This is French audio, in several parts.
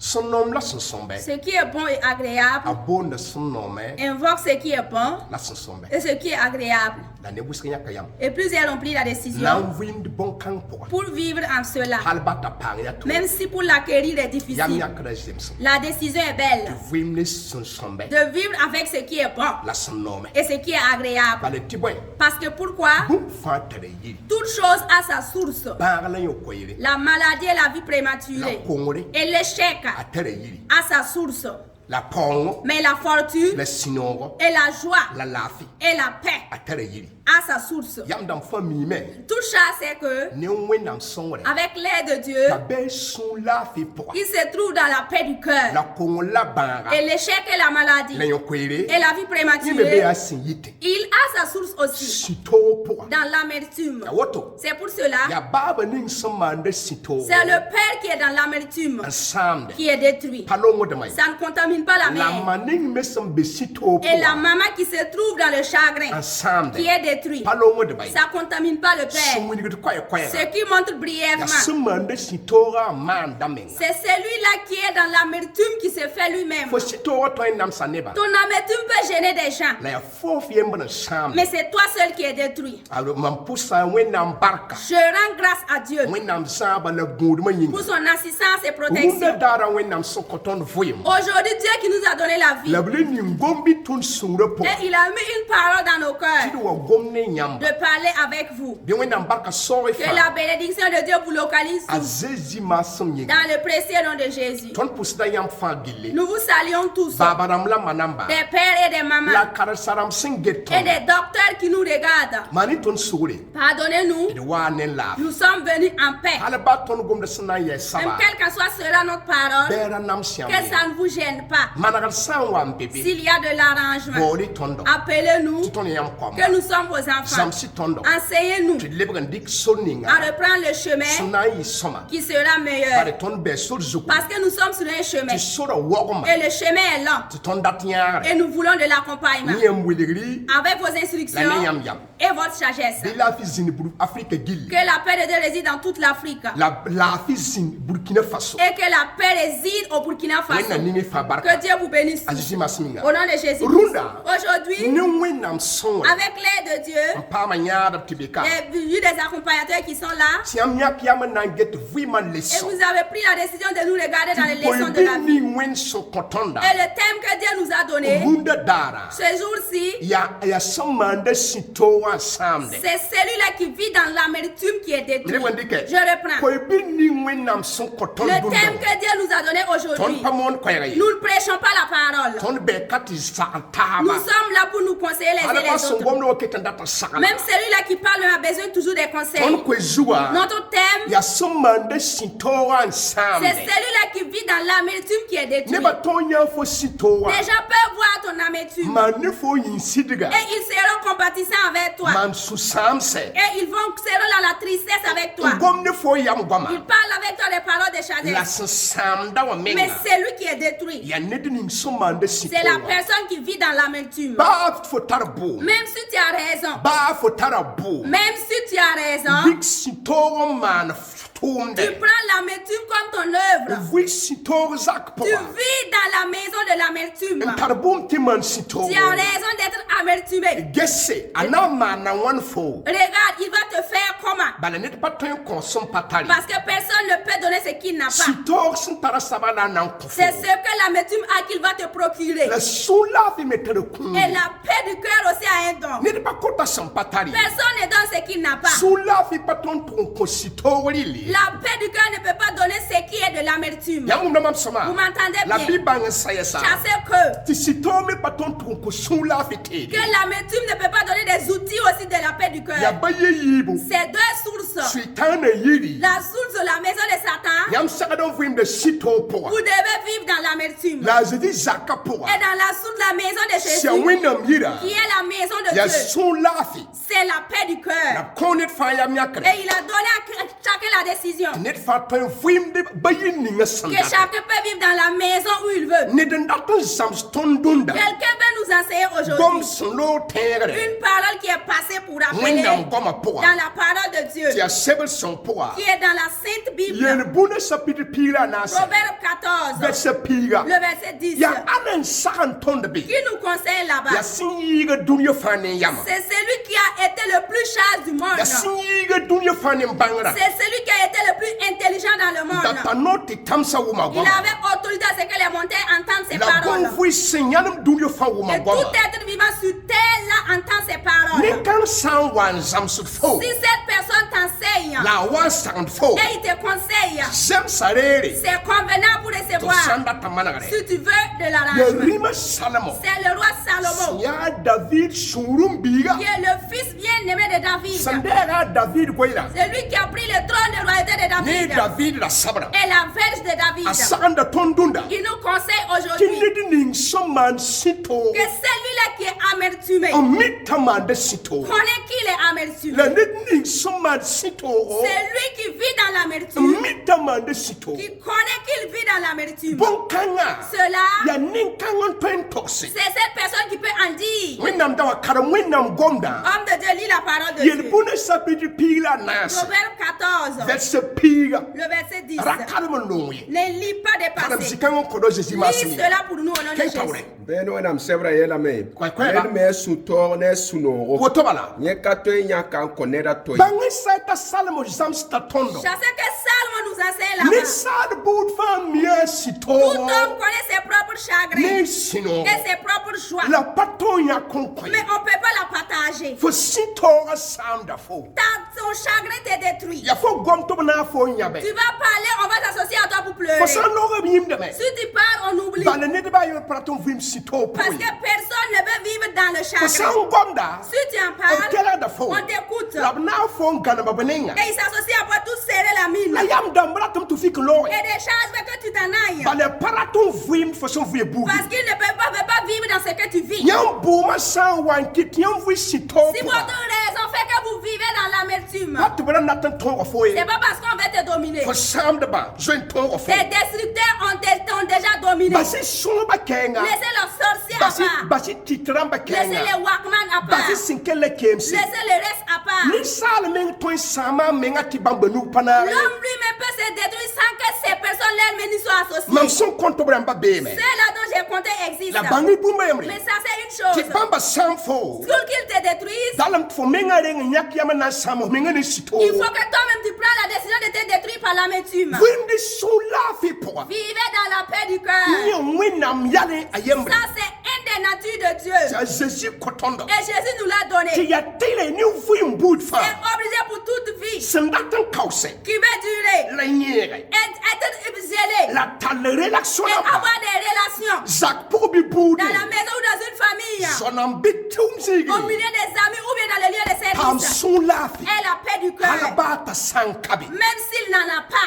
Ce qui est bon et agréable invoque ce qui est bon et ce qui est agréable. Et plusieurs ont pris la décision pour vivre en cela. Même si pour l'acquérir est difficile, la décision est belle de vivre avec ce qui est bon et ce qui est agréable. Parce que pourquoi? Toute chose a sa source. La maladie et la vie prématurée et l'échec a sa source. Mais la fortune et la joie et la paix a sa source. Tout ça, c'est que avec l'aide de Dieu, il se trouve dans la paix du cœur. Et l'échec et la maladie et la vie prématurée, il a sa source aussi dans l'amertume. C'est pour cela, c'est le père qui est dans l'amertume qui est détruit. Ça ne contamine pas la mère. Et la maman qui se trouve dans le chagrin qui est détruit. Ça ne contamine pas le père. Ce qui montre brièvement, c'est celui-là qui est dans l'amertume qui se fait lui-même. Ton amertume peut gêner des gens, mais c'est toi seul qui est détruit. Je rends grâce à Dieu pour son assistance et protection. Aujourd'hui, Dieu qui nous a donné la vie, et il a mis une parole dans nos cœurs de parler avec vous. Que la bénédiction de Dieu vous localise dans le précieux nom de Jésus. Nous vous saluons tous, des pères et des mamans et des docteurs qui nous regardent. Pardonnez-nous, nous sommes venus en paix. Même quelle que soit cela notre parole, que ça ne vous gêne pas. S'il y a de l'arrangement, appelez-nous, que nous sommes vos enfants. Enseignez-nous à reprendre le chemin qui sera meilleur. Parce que nous sommes sur un chemin et le chemin est lent. Et nous voulons de l'accompagnement avec vos instructions et votre sagesse. Que la paix de Dieu réside dans toute l'Afrique. Et que la paix réside au Burkina Faso. Que Dieu vous bénisse. Au nom de Jésus. Aujourd'hui, avec l'aide de Dieu, des accompagnateurs qui sont là, et vous avez pris la décision de nous regarder dans les leçons de la vie. Et le thème que Dieu nous a donné ce jour-ci, c'est celui-là qui vit dans l'amertume qui est détruit. Je reprends. Le thème que Dieu nous a donné aujourd'hui, nous ne prêchons pas la parole. Nous sommes là pour nous conseiller les uns les autres. Même celui-là qui parle a besoin toujours des conseils. Notre thème, c'est celui-là qui vit dans l'amertume qui est détruit. Les gens peuvent voir ton amertume et ils seront compatissants avec toi. Et ils seront dans la tristesse avec toi. Ils parlent avec toi des paroles de chagrin. Mais c'est lui qui est détruit. C'est la personne qui vit dans l'amertume. Même si tu as raison. Même si tu as raison. Tu prends l'amertume comme ton œuvre. Tu vis dans la maison de l'amertume. Tu as raison d'être amertumé. Regarde, il va te faire comment? Parce que personne ne peut donner ce qu'il n'a pas. C'est ce que l'amertume a qu'il va te procurer. Et la paix du cœur aussi a un don. Personne ne donne ce qu'il n'a pas. La paix du cœur ne peut pas donner ce qui est de l'amertume. Vous m'entendez bien? Chassez que l'amertume ne peut pas donner des outils aussi de la paix du cœur. C'est deux sources. La source de la maison de Satan. Vous devez vivre dans l'amertume. Et dans la source de la maison de Jésus, qui est la maison de Dieu, c'est la paix du cœur. Et il a donné à chacun la décision que chacun peut vivre dans la maison où il veut. Quelqu'un veut nous enseigner aujourd'hui une parole qui est passée pour appeler dans la parole de Dieu, qui est dans la Sainte Bible. Proverbe 14. verset 10, qui nous conseille là-bas. C'est celui qui a été le plus sage du monde. C'est celui qui a été le plus intelligent dans le monde. Il avait autorité à ce que les montagnes entendent ses paroles. Et tout être vivant sur terre là entend ses paroles. Si cette personne t'enseigne et il te conseille, c'est convenable pour recevoir. Si tu veux de l'arrangement, c'est le roi Salomon qui est le fils bien-aimé de David. C'est lui qui a pris le trône de royauté de David et la verge de David. Il nous conseille aujourd'hui que celui-là qui est amertumé connaît qu'il est amertumé. C'est lui qui vit dans l'amertume qui connaît qu'il vit dans l'amertume. Cela, c'est cette personne qui peut en dire. Homme de Dieu, lit la parole de Dieu. Proverbe 14, le verset 10. Ne lis pas des passés. Lis cela pour nous au nom de Jésus. Chassez que Salomon nous enseigne là-bas. Tout homme connaît ses propres chagrins et ses propres joies. Mais on ne peut pas la partager. Ton chagrin te détruit. Tu vas parler, on va s'associer à toi pour pleurer. Si tu parles, on oublie. Parce que personne ne veut vivre dans le chagrin. Si tu en parles, on t'écoute. Et il s'associe à toi tout serrer la mine. Et des choses veulent que tu t'en ailles. Parce qu'il ne peut pas vivre dans ce que tu vis. Si votre raison fait que vous vivez dans l'amertume, c'est pas parce qu'on veut te dominer. Les destructeurs ont déjà dominé. Laissez leurs sorciers à part. Laissez les Walkman à part. Laissez le reste à part. L'homme lui-même peut se détruire sans que ces personnes-là n'y soient associées. Ceux-là dont j'ai compté existent. Mais ça c'est une chose. Pour qu'ils te détruisent, il faut que toi-même tu prends la décision de te détruire par l'amertume. Vivez dans la paix du cœur. Ça c'est une des natures de Dieu. Et Jésus nous l'a donné. C'est obligé pour toute vie qui va durer, être zélé et avoir des relations dans la maison ou dans une famille, au milieu des amis ou bien dans le lieu de service. Et la paix du cœur, même s'il n'en a pas,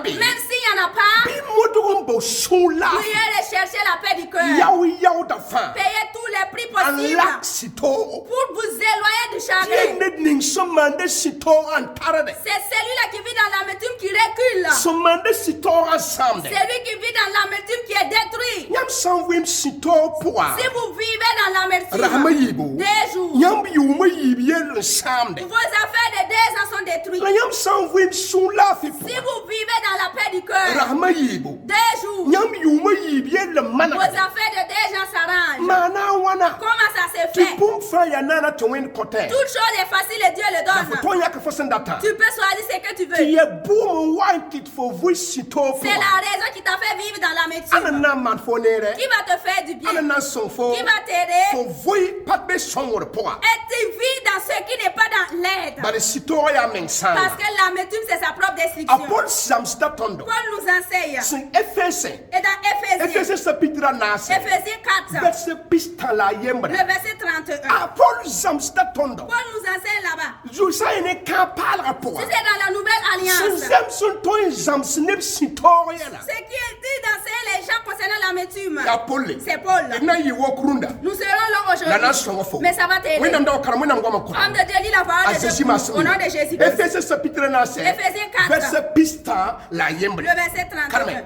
même s'il n'y en a pas, priez de chercher la paix du cœur. Payez tous les prix possibles pour vous éloigner du chagrin. C'est celui-là qui vit dans l'amertume qui recule. C'est lui qui vit dans l'amertume qui est détruit. Si vous vivez dans l'amertume, des jours, vos affaires de 2 ans sont détruites. Si vous vivez dans la paix du cœur, des jours, vos affaires de 2 ans s'arrangent. Comment ça se fait? Toute chose est facile et Dieu le donne. Tu peux choisir ce que tu veux. C'est la raison qui t'a fait vivre dans l'amertume. Qui va te faire du bien? Qui va t'aider? Et tu vis dans ce qui n'est pas dans l'aide. Parce que l'amertume c'est sa propre destruction. Paul nous enseigne. Et dans Éphésiens 4, le verset 31. Paul nous enseigne là-bas. Si c'est dans la nouvelle alliance, ce qui est dit d'enseigner les gens concernant l'amertume, c'est Paul. Nous serons là aujourd'hui, mais ça va t'aider. Homme de Dieu, lis la parole de Dieu au nom de Jésus. Éphésiens 4, le verset 31.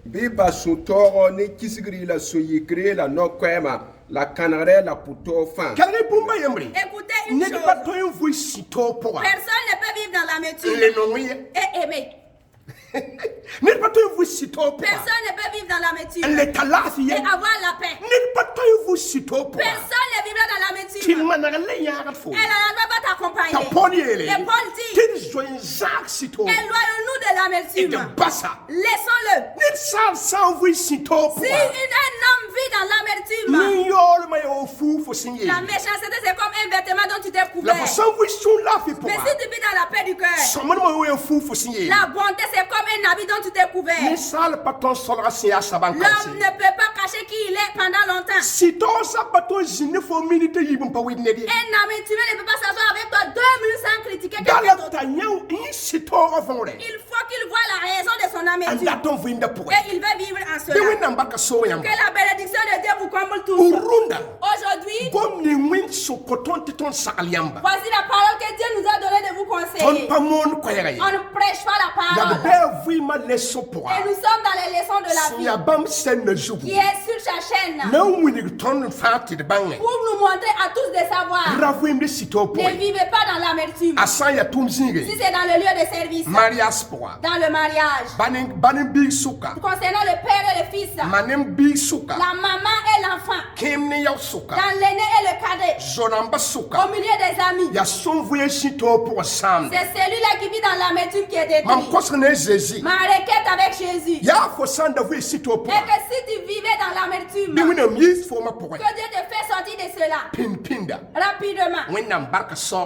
Biba sutoro ni kisigri la suyikri la no kwema la canare la puto fan. Écoutez une chose. Personne ne peut vivre dans l'amertume et aimer. Personne Personne ne peut vivre dans l'amertume et avoir la paix. Personne ne vivra dans l'amertume. Elle ne va pas t'accompagner. Et Paul dit, éloignons-nous de l'amertume. Laissons-le. Si un homme vit dans l'amertume, la méchanceté c'est comme un vêtement dont tu t'es couvert. Mais si tu vis dans la paix du cœur, la bonté c'est comme un habit dont tu t'es couvert. L'homme ne peut pas cacher qui il est pendant longtemps. Un amertume ne peut pas s'asseoir avec toi 2 minutes sans critiquer quelqu'un d'autre. Il faut qu'il voie la raison de son amertume. Et il va vivre en cela. Que la bénédiction de Dieu vous comble tous. Aujourd'hui, voici la parole que Dieu nous a donnée de vous conseiller. On ne prêche pas la parole. Et nous sommes dans les leçons de la vie qui est sur sa chaîne pour nous montrer à tous de savoir. Ne vivez pas dans l'amertume. Si c'est dans le lieu de service, dans le mariage, concernant le père et le fils, la maman et l'enfant, dans l'aîné et le cadet, au milieu des amis. C'est celui-là qui vit dans l'amertume qui est détruit. Ma requête avec Jésus est que si tu vivais dans l'amertume, que Dieu te fait sortir de cela rapidement.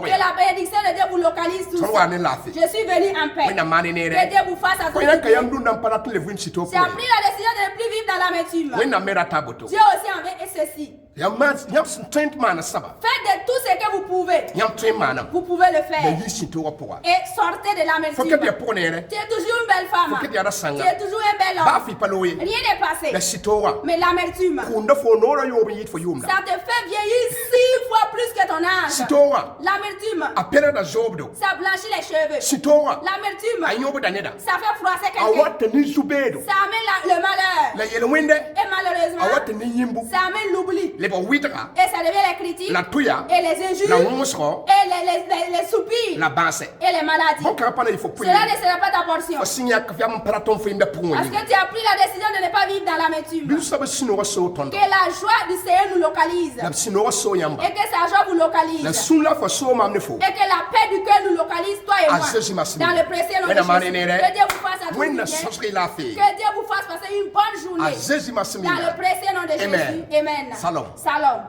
Que la bénédiction de Dieu vous localise tous. Je suis venu en paix. Que Dieu vous fasse attention. J'ai pris la décision de ne plus vivre dans l'amertume. Dieu aussi envie ceci. Faites de tout ce que vous pouvez. Vous pouvez le faire. Et sortez de l'amertume. Tu es toujours une belle femme. Tu es toujours un bel homme. Rien n'est passé. Mais l'amertume, ça te fait vieillir 6 fois plus que ton âge. L'amertume, ça blanchit les cheveux. L'amertume, ça fait froisser quelqu'un. Ça amène le malheur. Et malheureusement, ça amène l'oubli. Et ça devient les critiques, et les injures, et les soupirs, et les maladies. Cela ne sera pas ta portion. Parce que tu as pris la décision de ne pas vivre dans l'amertume. Que la joie du Seigneur nous localise. Et que sa joie vous localise. Et que la paix du cœur nous localise, toi et moi. Dans le précieux nom de Jésus. Que Dieu vous fasse à tous bien. Que Dieu vous fasse passer une bonne journée. Dans le précieux nom de Jésus. Amen. Salam.